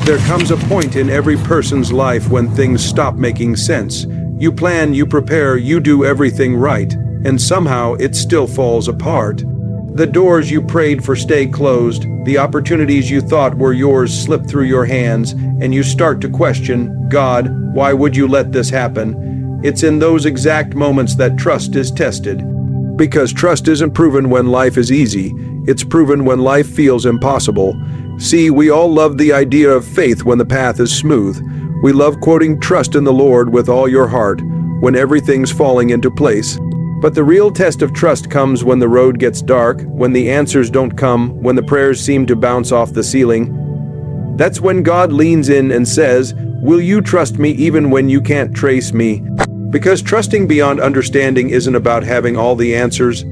There comes a point in every person's life when things stop making sense. You plan, you prepare, you do everything right, and somehow it still falls apart. The doors you prayed for stay closed, the opportunities you thought were yours slip through your hands, and you start to question, God, why would you let this happen? It's in those exact moments that trust is tested. Because trust isn't proven when life is easy, it's proven when life feels impossible. See, we all love the idea of faith when the path is smooth. We love quoting "Trust in the Lord with all your heart" when everything's falling into place. But the real test of trust comes when the road gets dark, when the answers don't come, when the prayers seem to bounce off the ceiling. That's when God leans in and says, "Will you trust me even when you can't trace me?" Because trusting beyond understanding isn't about having all the answers.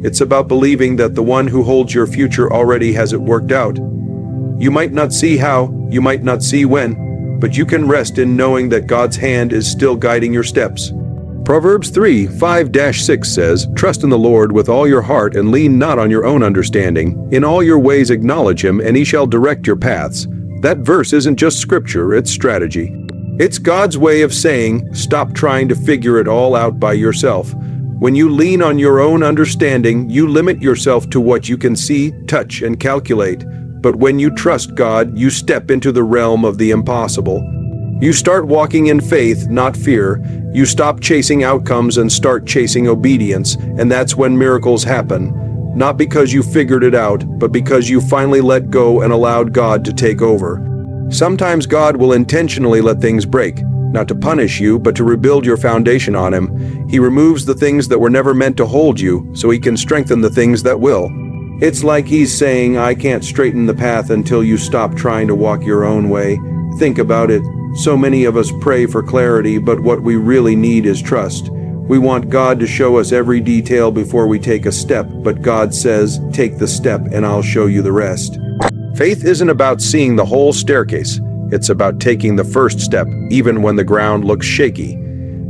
It's about believing that the one who holds your future already has it worked out. You might not see how, you might not see when, but you can rest in knowing that God's hand is still guiding your steps. Proverbs 3:5-6 says, "Trust in the Lord with all your heart and lean not on your own understanding. In all your ways acknowledge him, and he shall direct your paths." That verse isn't just scripture, it's strategy. It's God's way of saying, stop trying to figure it all out by yourself. When you lean on your own understanding, you limit yourself to what you can see, touch, and calculate. But when you trust God, you step into the realm of the impossible. You start walking in faith, not fear. You stop chasing outcomes and start chasing obedience, and that's when miracles happen. Not because you figured it out, but because you finally let go and allowed God to take over. Sometimes God will intentionally let things break, not to punish you, but to rebuild your foundation on him. He removes the things that were never meant to hold you, so he can strengthen the things that will. It's like he's saying, I can't straighten the path until you stop trying to walk your own way. Think about it. So many of us pray for clarity, but what we really need is trust. We want God to show us every detail before we take a step, but God says, take the step and I'll show you the rest. Faith isn't about seeing the whole staircase. It's about taking the first step, even when the ground looks shaky.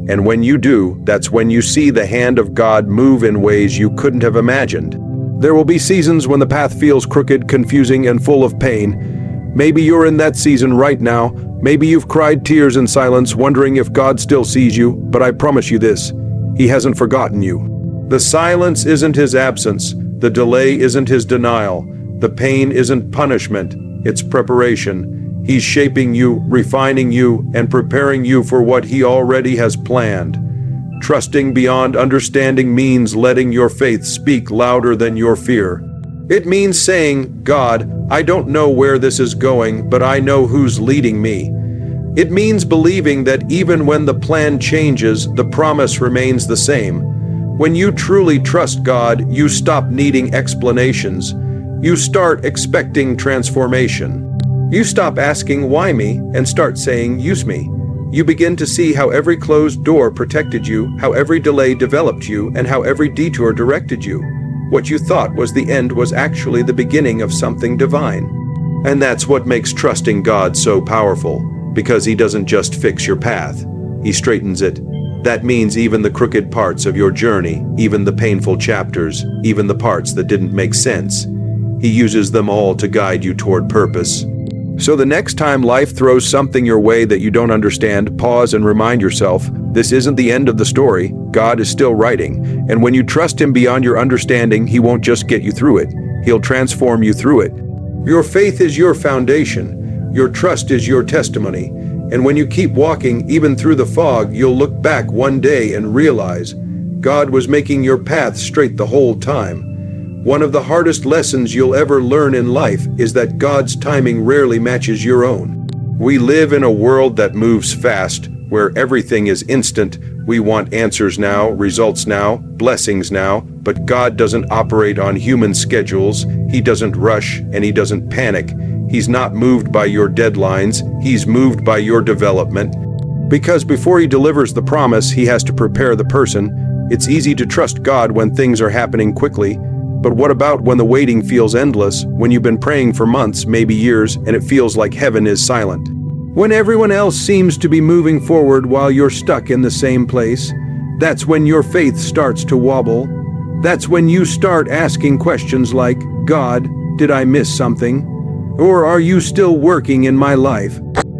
And when you do, that's when you see the hand of God move in ways you couldn't have imagined. There will be seasons when the path feels crooked, confusing, and full of pain. Maybe you're in that season right now. Maybe you've cried tears in silence, wondering if God still sees you, but I promise you this, he hasn't forgotten you. The silence isn't his absence. The delay isn't his denial. The pain isn't punishment. It's preparation. He's shaping you, refining you, and preparing you for what he already has planned. Trusting beyond understanding means letting your faith speak louder than your fear. It means saying, God, I don't know where this is going, but I know who's leading me. It means believing that even when the plan changes, the promise remains the same. When you truly trust God, you stop needing explanations. You start expecting transformation. You stop asking, why me, and start saying, use me. You begin to see how every closed door protected you, how every delay developed you, and how every detour directed you. What you thought was the end was actually the beginning of something divine. And that's what makes trusting God so powerful, because he doesn't just fix your path, he straightens it. That means even the crooked parts of your journey, even the painful chapters, even the parts that didn't make sense, he uses them all to guide you toward purpose. So the next time life throws something your way that you don't understand, pause and remind yourself, this isn't the end of the story. God is still writing. And when you trust him beyond your understanding, he won't just get you through it. He'll transform you through it. Your faith is your foundation. Your trust is your testimony. And when you keep walking, even through the fog, you'll look back one day and realize God was making your path straight the whole time. One of the hardest lessons you'll ever learn in life is that God's timing rarely matches your own. We live in a world that moves fast, where everything is instant. We want answers now, results now, blessings now, but God doesn't operate on human schedules. He doesn't rush and he doesn't panic. He's not moved by your deadlines. He's moved by your development. Because before he delivers the promise, he has to prepare the person. It's easy to trust God when things are happening quickly. But what about when the waiting feels endless, when you've been praying for months, maybe years, and it feels like heaven is silent? When everyone else seems to be moving forward while you're stuck in the same place, that's when your faith starts to wobble. That's when you start asking questions like, God, did I miss something? Or are you still working in my life?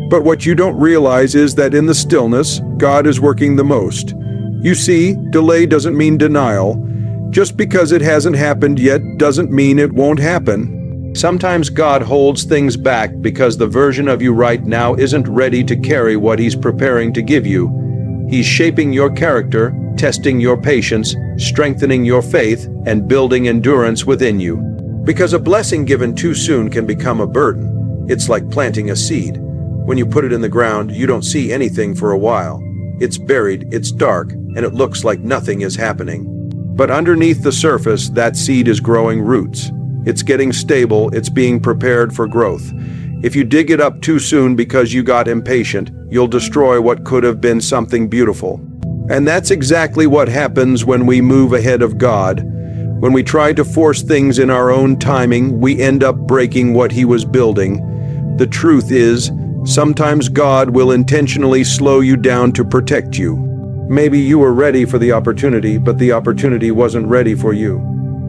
But what you don't realize is that in the stillness, God is working the most. You see, delay doesn't mean denial. Just because it hasn't happened yet doesn't mean it won't happen. Sometimes God holds things back because the version of you right now isn't ready to carry what He's preparing to give you. He's shaping your character, testing your patience, strengthening your faith, and building endurance within you. Because a blessing given too soon can become a burden. It's like planting a seed. When you put it in the ground, you don't see anything for a while. It's buried, it's dark, and it looks like nothing is happening. But underneath the surface, that seed is growing roots. It's getting stable, it's being prepared for growth. If you dig it up too soon because you got impatient, you'll destroy what could have been something beautiful. And that's exactly what happens when we move ahead of God. When we try to force things in our own timing, we end up breaking what He was building. The truth is, sometimes God will intentionally slow you down to protect you. Maybe you were ready for the opportunity, but the opportunity wasn't ready for you.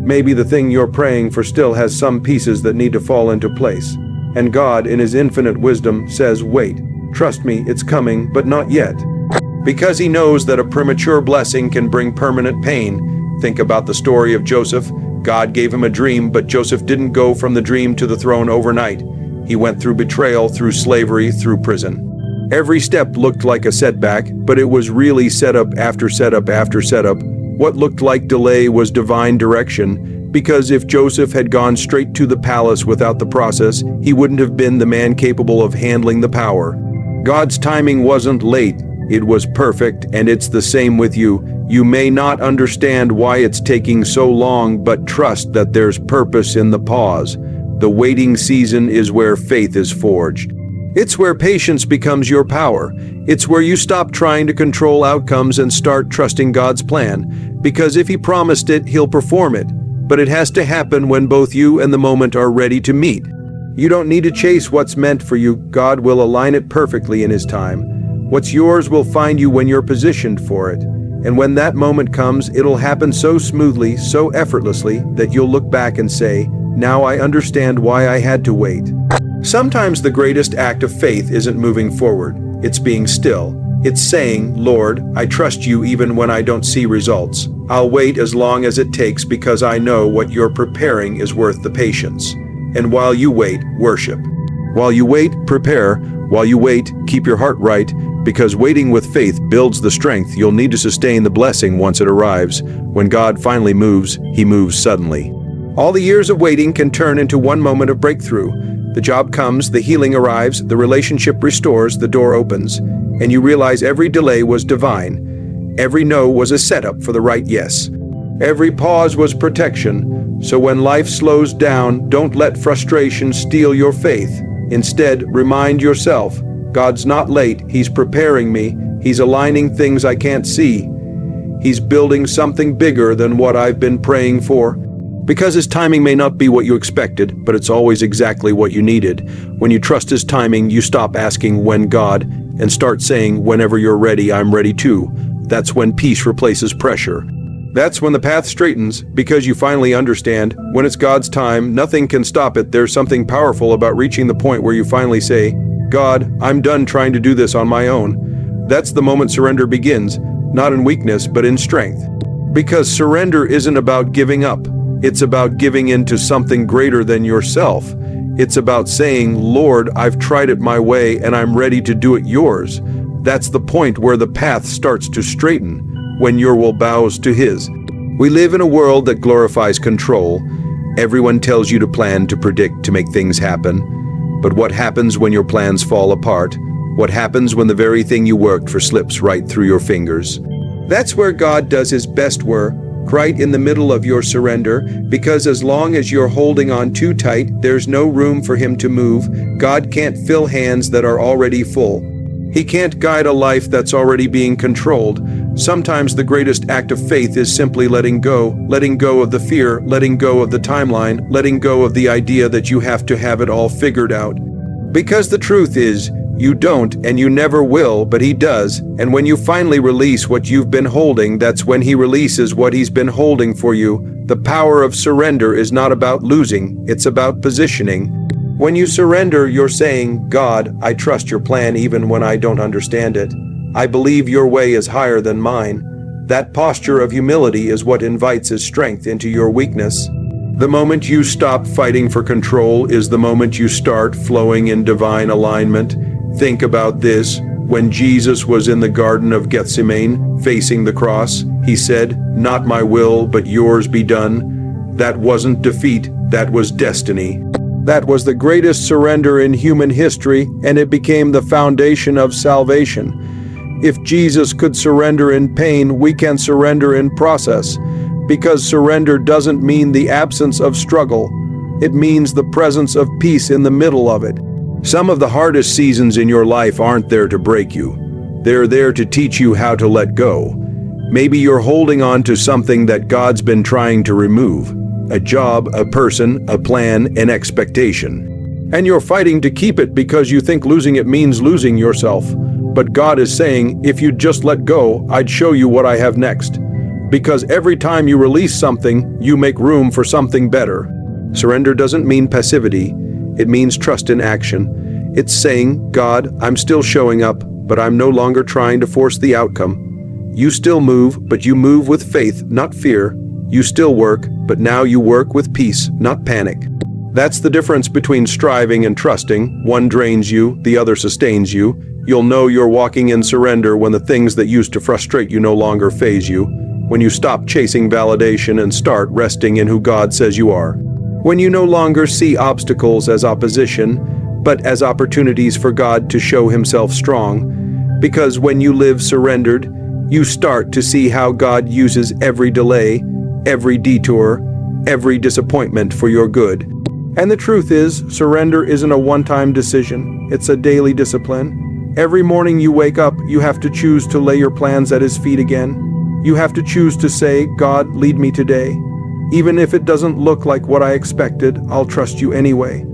Maybe the thing you're praying for still has some pieces that need to fall into place. And God, in His infinite wisdom, says, wait, trust me, it's coming, but not yet. Because He knows that a premature blessing can bring permanent pain. Think about the story of Joseph. God gave him a dream, but Joseph didn't go from the dream to the throne overnight. He went through betrayal, through slavery, through prison. Every step looked like a setback, but it was really setup after setup after setup. What looked like delay was divine direction, because if Joseph had gone straight to the palace without the process, he wouldn't have been the man capable of handling the power. God's timing wasn't late, it was perfect, and it's the same with you. You may not understand why it's taking so long, but trust that there's purpose in the pause. The waiting season is where faith is forged. It's where patience becomes your power. It's where you stop trying to control outcomes and start trusting God's plan. Because if He promised it, He'll perform it. But it has to happen when both you and the moment are ready to meet. You don't need to chase what's meant for you. God will align it perfectly in His time. What's yours will find you when you're positioned for it. And when that moment comes, it'll happen so smoothly, so effortlessly, that you'll look back and say, now I understand why I had to wait. Sometimes the greatest act of faith isn't moving forward, it's being still. It's saying, Lord, I trust you even when I don't see results. I'll wait as long as it takes because I know what you're preparing is worth the patience. And while you wait, worship. While you wait, prepare. While you wait, keep your heart right, because waiting with faith builds the strength you'll need to sustain the blessing once it arrives. When God finally moves, He moves suddenly. All the years of waiting can turn into one moment of breakthrough. The job comes, the healing arrives, the relationship restores, the door opens, and you realize every delay was divine. Every no was a setup for the right yes. Every pause was protection. So when life slows down, don't let frustration steal your faith. Instead, remind yourself, God's not late, He's preparing me, He's aligning things I can't see. He's building something bigger than what I've been praying for. Because His timing may not be what you expected, but it's always exactly what you needed. When you trust His timing, you stop asking when God and start saying, whenever you're ready, I'm ready too. That's when peace replaces pressure. That's when the path straightens, because you finally understand, when it's God's time, nothing can stop it. There's something powerful about reaching the point where you finally say, God, I'm done trying to do this on my own. That's the moment surrender begins, not in weakness, but in strength. Because surrender isn't about giving up. It's about giving in to something greater than yourself. It's about saying, Lord, I've tried it my way and I'm ready to do it yours. That's the point where the path starts to straighten, when your will bows to His. We live in a world that glorifies control. Everyone tells you to plan, to predict, to make things happen. But what happens when your plans fall apart? What happens when the very thing you worked for slips right through your fingers? That's where God does His best work. Right in the middle of your surrender, because as long as you're holding on too tight, there's no room for Him to move. God can't fill hands that are already full. He can't guide a life that's already being controlled. Sometimes the greatest act of faith is simply letting go of the fear, letting go of the timeline, letting go of the idea that you have to have it all figured out. Because the truth is, you don't and you never will, but He does. And when you finally release what you've been holding, that's when He releases what He's been holding for you. The power of surrender is not about losing, it's about positioning. When you surrender, you're saying, God, I trust your plan even when I don't understand it. I believe your way is higher than mine. That posture of humility is what invites His strength into your weakness. The moment you stop fighting for control is the moment you start flowing in divine alignment. Think about this. When Jesus was in the Garden of Gethsemane, facing the cross, He said, "Not my will, but yours be done." That wasn't defeat, that was destiny. That was the greatest surrender in human history, and it became the foundation of salvation. If Jesus could surrender in pain, we can surrender in process. Because surrender doesn't mean the absence of struggle. It means the presence of peace in the middle of it. Some of the hardest seasons in your life aren't there to break you. They're there to teach you how to let go. Maybe you're holding on to something that God's been trying to remove. A job, a person, a plan, an expectation. And you're fighting to keep it because you think losing it means losing yourself. But God is saying, if you'd just let go, I'd show you what I have next. Because every time you release something, you make room for something better. Surrender doesn't mean passivity. It means trust in action. It's saying, God, I'm still showing up, but I'm no longer trying to force the outcome. You still move, but you move with faith, not fear. You still work, but now you work with peace, not panic. That's the difference between striving and trusting. One drains you, the other sustains you. You'll know you're walking in surrender when the things that used to frustrate you no longer faze you. When you stop chasing validation and start resting in who God says you are. When you no longer see obstacles as opposition, but as opportunities for God to show Himself strong. Because when you live surrendered, you start to see how God uses every delay, every detour, every disappointment for your good. And the truth is, surrender isn't a one-time decision. It's a daily discipline. Every morning you wake up, you have to choose to lay your plans at His feet again. You have to choose to say, God, lead me today. Even if it doesn't look like what I expected, I'll trust you anyway.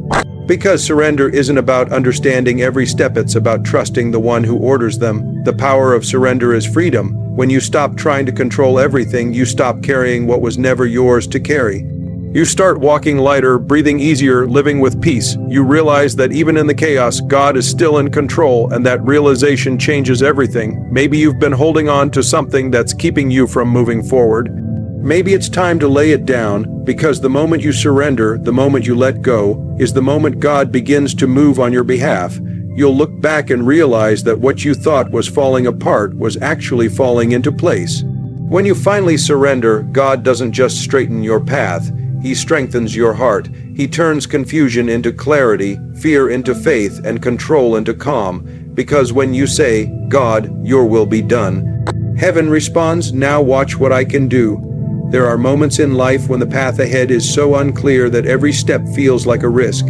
Because surrender isn't about understanding every step, it's about trusting the one who orders them. The power of surrender is freedom. When you stop trying to control everything, you stop carrying what was never yours to carry. You start walking lighter, breathing easier, living with peace. You realize that even in the chaos, God is still in control, and that realization changes everything. Maybe you've been holding on to something that's keeping you from moving forward. Maybe it's time to lay it down, because the moment you surrender, the moment you let go, is the moment God begins to move on your behalf. You'll look back and realize that what you thought was falling apart was actually falling into place. When you finally surrender, God doesn't just straighten your path. He strengthens your heart. He turns confusion into clarity, fear into faith, and control into calm. Because when you say, God, your will be done, heaven responds, now watch what I can do. There are moments in life when the path ahead is so unclear that every step feels like a risk.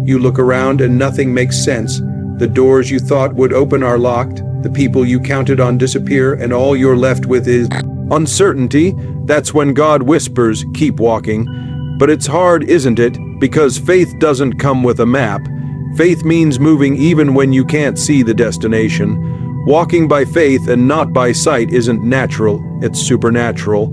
You look around and nothing makes sense. The doors you thought would open are locked. The people you counted on disappear, and all you're left with is uncertainty. That's when God whispers, keep walking. But it's hard, isn't it? Because faith doesn't come with a map. Faith means moving even when you can't see the destination. Walking by faith and not by sight isn't natural, it's supernatural.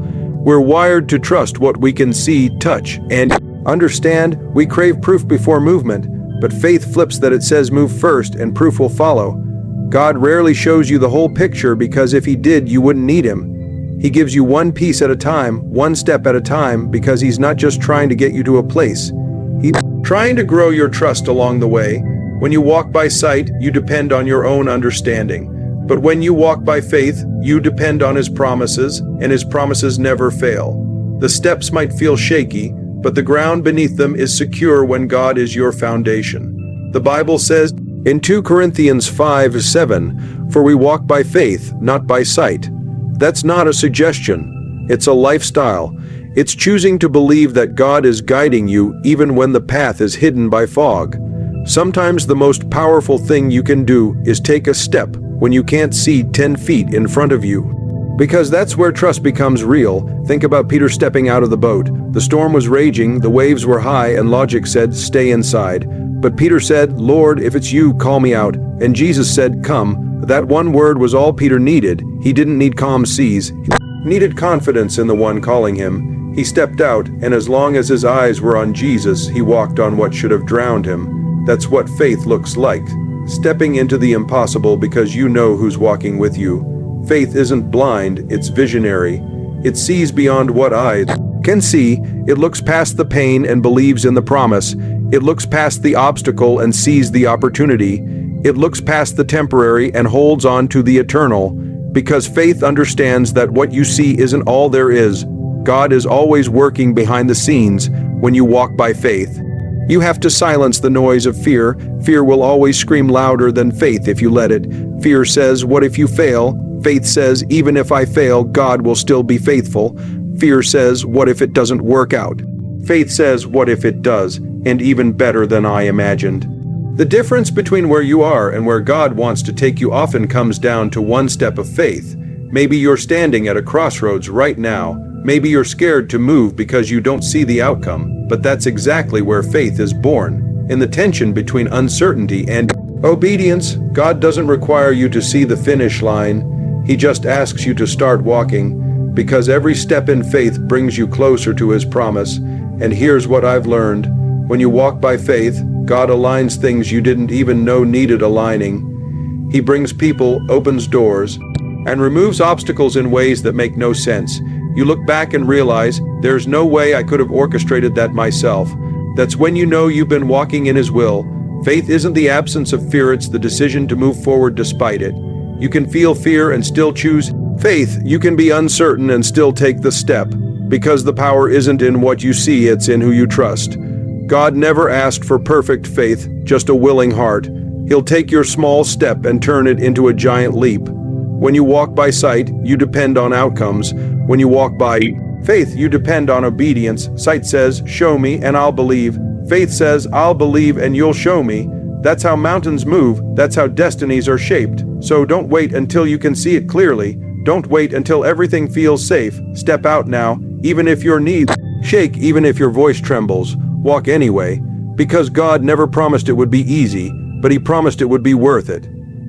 We're wired to trust what we can see, touch, and understand. We crave proof before movement, but faith flips that. It says move first and proof will follow. God rarely shows you the whole picture because if He did, you wouldn't need Him. He gives you one piece at a time, one step at a time, because He's not just trying to get you to a place. He's trying to grow your trust along the way. When you walk by sight, you depend on your own understanding. But when you walk by faith, you depend on His promises, and His promises never fail. The steps might feel shaky, but the ground beneath them is secure when God is your foundation. The Bible says in 2 Corinthians 5:7, for we walk by faith, not by sight. That's not a suggestion. It's a lifestyle. It's choosing to believe that God is guiding you even when the path is hidden by fog. Sometimes the most powerful thing you can do is take a step when you can't see 10 feet in front of you. Because that's where trust becomes real. Think about Peter stepping out of the boat. The storm was raging, the waves were high, and logic said, stay inside. But Peter said, Lord, if it's you, call me out. And Jesus said, come. That one word was all Peter needed. He didn't need calm seas. He needed confidence in the one calling him. He stepped out, and as long as his eyes were on Jesus, he walked on what should have drowned him. That's what faith looks like. Stepping into the impossible because you know who's walking with you. Faith isn't blind, it's visionary. It sees beyond what eyes can see. It looks past the pain and believes in the promise. It looks past the obstacle and sees the opportunity. It looks past the temporary and holds on to the eternal. Because faith understands that what you see isn't all there is. God is always working behind the scenes when you walk by faith. You have to silence the noise of fear. Fear will always scream louder than faith if you let it. Fear says, "What if you fail?" Faith says, "Even if I fail, God will still be faithful." Fear says, "What if it doesn't work out?" Faith says, "What if it does, and even better than I imagined?" The difference between where you are and where God wants to take you often comes down to one step of faith. Maybe you're standing at a crossroads right now. Maybe you're scared to move because you don't see the outcome, but that's exactly where faith is born, in the tension between uncertainty and obedience. God doesn't require you to see the finish line. He just asks you to start walking, because every step in faith brings you closer to His promise. And here's what I've learned. When you walk by faith, God aligns things you didn't even know needed aligning. He brings people, opens doors, and removes obstacles in ways that make no sense. You look back and realize, there's no way I could have orchestrated that myself. That's when you know you've been walking in His will. Faith isn't the absence of fear, it's the decision to move forward despite it. You can feel fear and still choose faith. You can be uncertain and still take the step. Because the power isn't in what you see, it's in who you trust. God never asked for perfect faith, just a willing heart. He'll take your small step and turn it into a giant leap. When you walk by sight, you depend on outcomes. When you walk by faith, you depend on obedience. Sight says, "Show me and I'll believe." Faith says, "I'll believe and you'll show me." That's how mountains move. That's how destinies are shaped. So don't wait until you can see it clearly. Don't wait until everything feels safe. Step out now, even if your knees shake, even if your voice trembles. Walk anyway, because God never promised it would be easy, but He promised it would be worth it.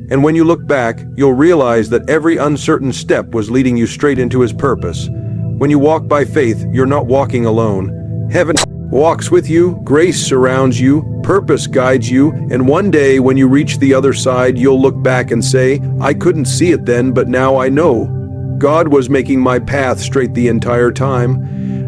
And when you look back, you'll realize that every uncertain step was leading you straight into His purpose. When you walk by faith, you're not walking alone. Heaven walks with you, grace surrounds you, purpose guides you, and one day when you reach the other side, you'll look back and say, "I couldn't see it then, but now I know. God was making my path straight the entire time."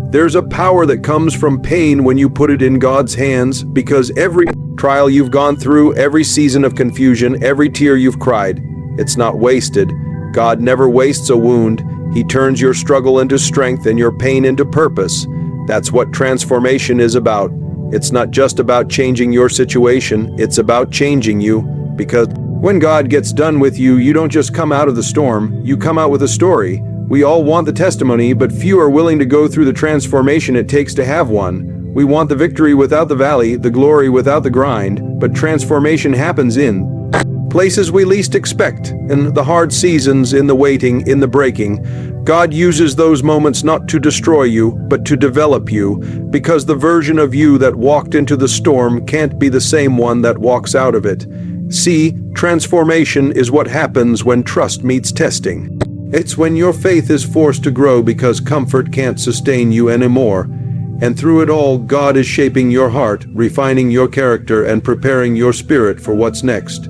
There's a power that comes from pain when you put it in God's hands, because every trial you've gone through, every season of confusion, every tear you've cried, it's not wasted. God never wastes a wound. He turns your struggle into strength and your pain into purpose. That's what transformation is about. It's not just about changing your situation, it's about changing you. Because when God gets done with you, you don't just come out of the storm, you come out with a story. We all want the testimony, but few are willing to go through the transformation it takes to have one. We want the victory without the valley, the glory without the grind, but transformation happens in places we least expect, in the hard seasons, in the waiting, in the breaking. God uses those moments not to destroy you, but to develop you, because the version of you that walked into the storm can't be the same one that walks out of it. See, transformation is what happens when trust meets testing. It's when your faith is forced to grow because comfort can't sustain you anymore. And through it all, God is shaping your heart, refining your character, and preparing your spirit for what's next.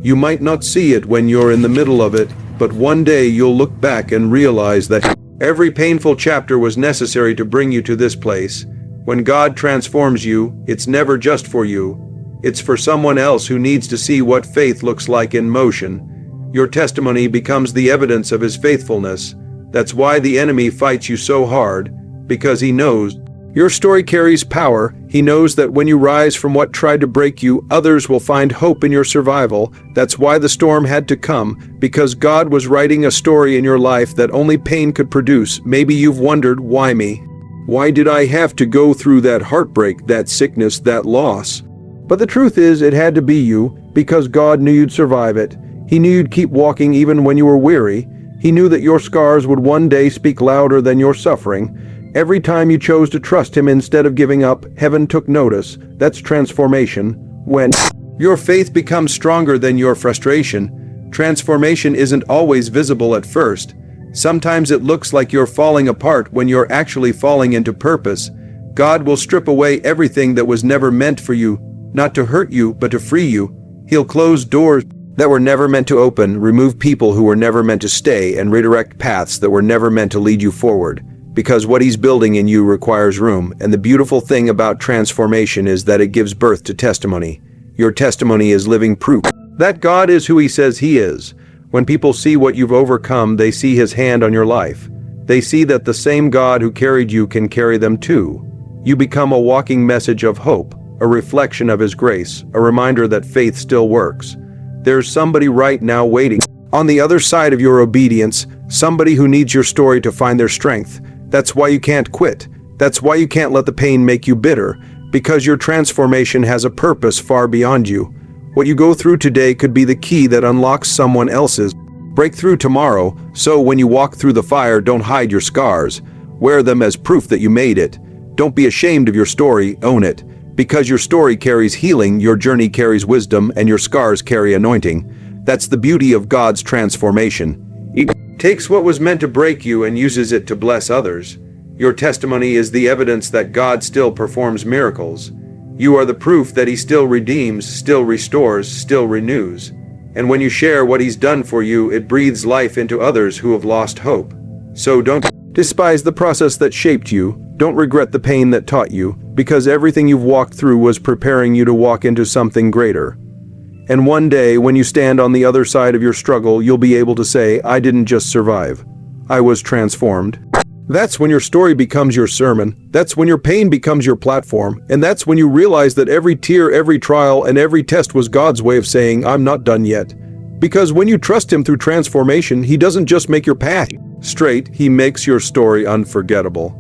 You might not see it when you're in the middle of it, but one day you'll look back and realize that every painful chapter was necessary to bring you to this place. When God transforms you, it's never just for you. It's for someone else who needs to see what faith looks like in motion. Your testimony becomes the evidence of His faithfulness. That's why the enemy fights you so hard, because he knows your story carries power. He knows that when you rise from what tried to break you, others will find hope in your survival. That's why the storm had to come, because God was writing a story in your life that only pain could produce. Maybe you've wondered, why me? Why did I have to go through that heartbreak, that sickness, that loss? But the truth is, it had to be you, because God knew you'd survive it. He knew you'd keep walking even when you were weary. He knew that your scars would one day speak louder than your suffering. Every time you chose to trust Him instead of giving up, heaven took notice. That's transformation. When your faith becomes stronger than your frustration, transformation isn't always visible at first. Sometimes it looks like you're falling apart when you're actually falling into purpose. God will strip away everything that was never meant for you. not to hurt you, but to free you. He'll close doors that were never meant to open, remove people who were never meant to stay, and redirect paths that were never meant to lead you forward. Because what he's building in you requires room, and the beautiful thing about transformation is that it gives birth to testimony. Your testimony is living proof that God is who he says he is. When people see what you've overcome, they see his hand on your life. They see that the same God who carried you can carry them too. You become a walking message of hope, a reflection of his grace, a reminder that faith still works. There's somebody right now waiting on the other side of your obedience, somebody who needs your story to find their strength. That's why you can't quit. That's why you can't let the pain make you bitter, because your transformation has a purpose far beyond you. What you go through today could be the key that unlocks someone else's breakthrough tomorrow. So when you walk through the fire, don't hide your scars. Wear them as proof that you made it. Don't be ashamed of your story, own it. Because your story carries healing, your journey carries wisdom, and your scars carry anointing. That's the beauty of God's transformation. He takes what was meant to break you and uses it to bless others. Your testimony is the evidence that God still performs miracles. You are the proof that he still redeems, still restores, still renews. And when you share what he's done for you, it breathes life into others who have lost hope. So don't despise the process that shaped you. Don't regret the pain that taught you, because everything you've walked through was preparing you to walk into something greater. And one day, when you stand on the other side of your struggle, you'll be able to say, I didn't just survive. I was transformed. That's when your story becomes your sermon. That's when your pain becomes your platform. And that's when you realize that every tear, every trial, and every test was God's way of saying, I'm not done yet. Because when you trust him through transformation, he doesn't just make your path straight, he makes your story unforgettable.